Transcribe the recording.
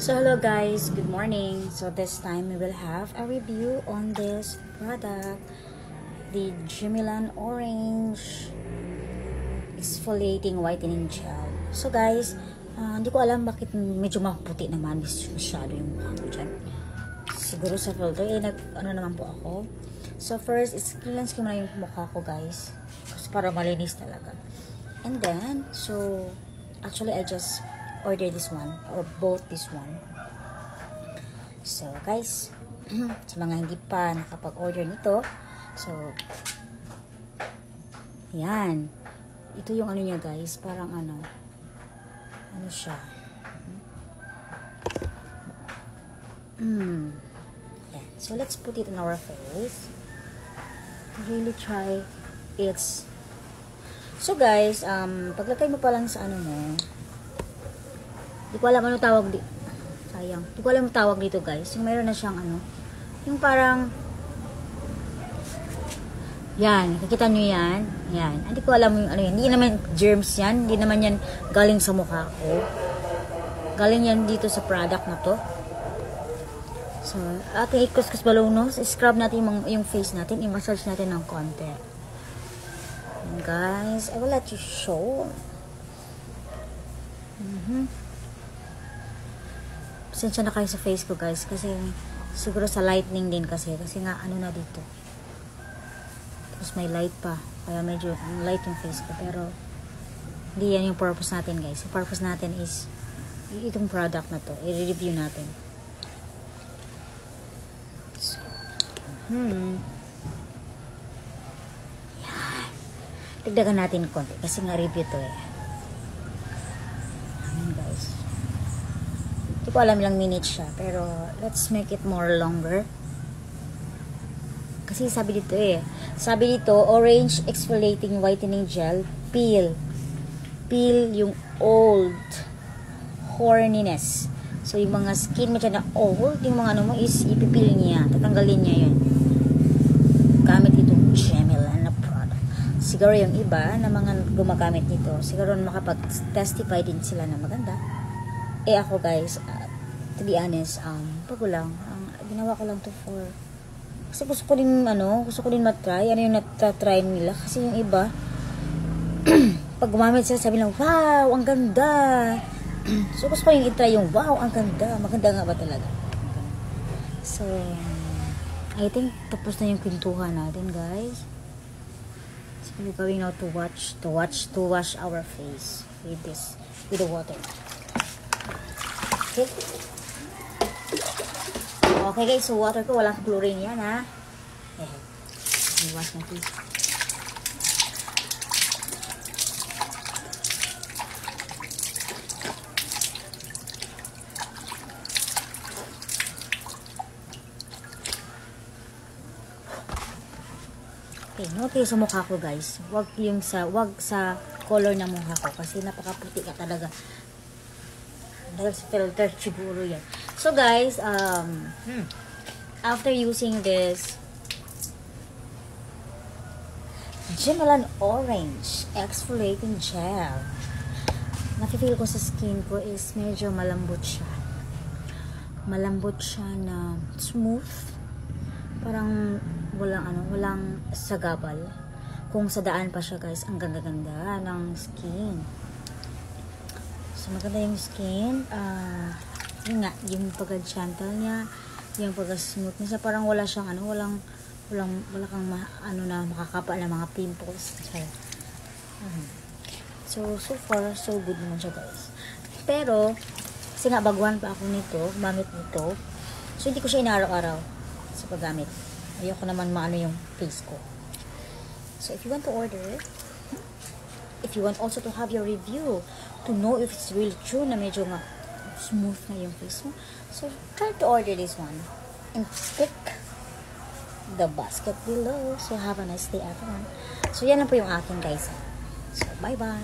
So hello guys, good morning. So this time we will have a review on this product, the Jimilan Orange Exfoliating Whitening Gel. So guys, hindi ko alam bakit medyo maputi naman masyado yung mukha ko dyan. Siguro sa filter, ano naman po ako. So first, cleanse ko muna yung mukha ko guys, kasi para malinis talaga. And then, so actually I just order this one or both this one. So guys, sa mga hindi pa nakapag-order nito, so yan, ito yung ano niya guys, parang ano siya, yan. So let's put it in our face, really try its. So guys, paglagay mo pa lang sa ano mo, di ko alam ano tawag di. Sayang. Di ko alam ang tawag dito guys. Yung mayroon na siyang ano, yung parang yan, nakikita nyo yan. Yan. Hindi ko alam yung ano yan. Hindi naman germs yan. Hindi naman yan galing sa mukha ko. Galing yan dito sa product na to. So, ating ikuskus balong no. Scrub natin yung face natin. I-massage natin ng konti. And guys, I will let you show. Pasensya na kayo sa face ko guys, kasi siguro sa lightning din kasi nga ano na dito, tapos may light pa, kaya medyo light yung face ko, pero hindi yan yung purpose natin guys. Yung purpose natin is itong product na to, i-review natin. So, yan, tigdagan natin konti kasi nga review to eh. Ayan guys, hindi ko alam ilang minutes siya, pero let's make it more longer. Kasi sabi dito Orange Exfoliating Whitening Gel, peel yung old horniness. So yung mga skin mo dyan na old, yung mga ano mo is ipipil niya, tatanggalin niya yun gamit itong Jimilan na product. Siguro yung iba na mga gumagamit nito, siguro makapag-testify din sila na maganda. Eh ako guys, to be honest, bago lang. Ginawa ko lang to for, kasi gusto ko din matry. Ano yung natatry nila? Kasi yung iba, pag gumamit sila, sabi lang, wow, ang ganda. So gusto ko yung itry yung, wow, ang ganda. Maganda nga ba talaga? So, I think tapos na yung kwentuhan natin, guys. So, we're going now to wash our face with the water. Okay. Okay guys, so water ko walang chlorine yan ha. I-wash natin. Okay, okay sa mukha ko guys. Wag sa color ng mukha ko kasi napakaputi ka talaga. Dahil sa filter siguro yan. So guys, after using this Jimilan Orange Exfoliating Gel, nakifeel ko sa skin ko is medyo malambot siya. Malambot siya na smooth. Parang walang sagabal. Kung sa daan pa siya guys, ang ganda-ganda ng skin. So maganda yung skin. Yun nga, yung pagka-gentle niya, yung pagka-smooth niya, parang wala siyang wala kang makakapa na mga pimples. So far, so good naman siya guys. Pero, kasi nga baguhan pa ako nito, gumamit nito. So hindi ko siya inaaraw-araw sa paggamit. Ayoko naman maano yung face ko. So if you want to order, if you want also to have your review, to know if it's really true na medyo nga smooth na yung face mo, so try to order this one and click the basket below. So have a nice day everyone. So yan lang po yung akin guys. So bye bye.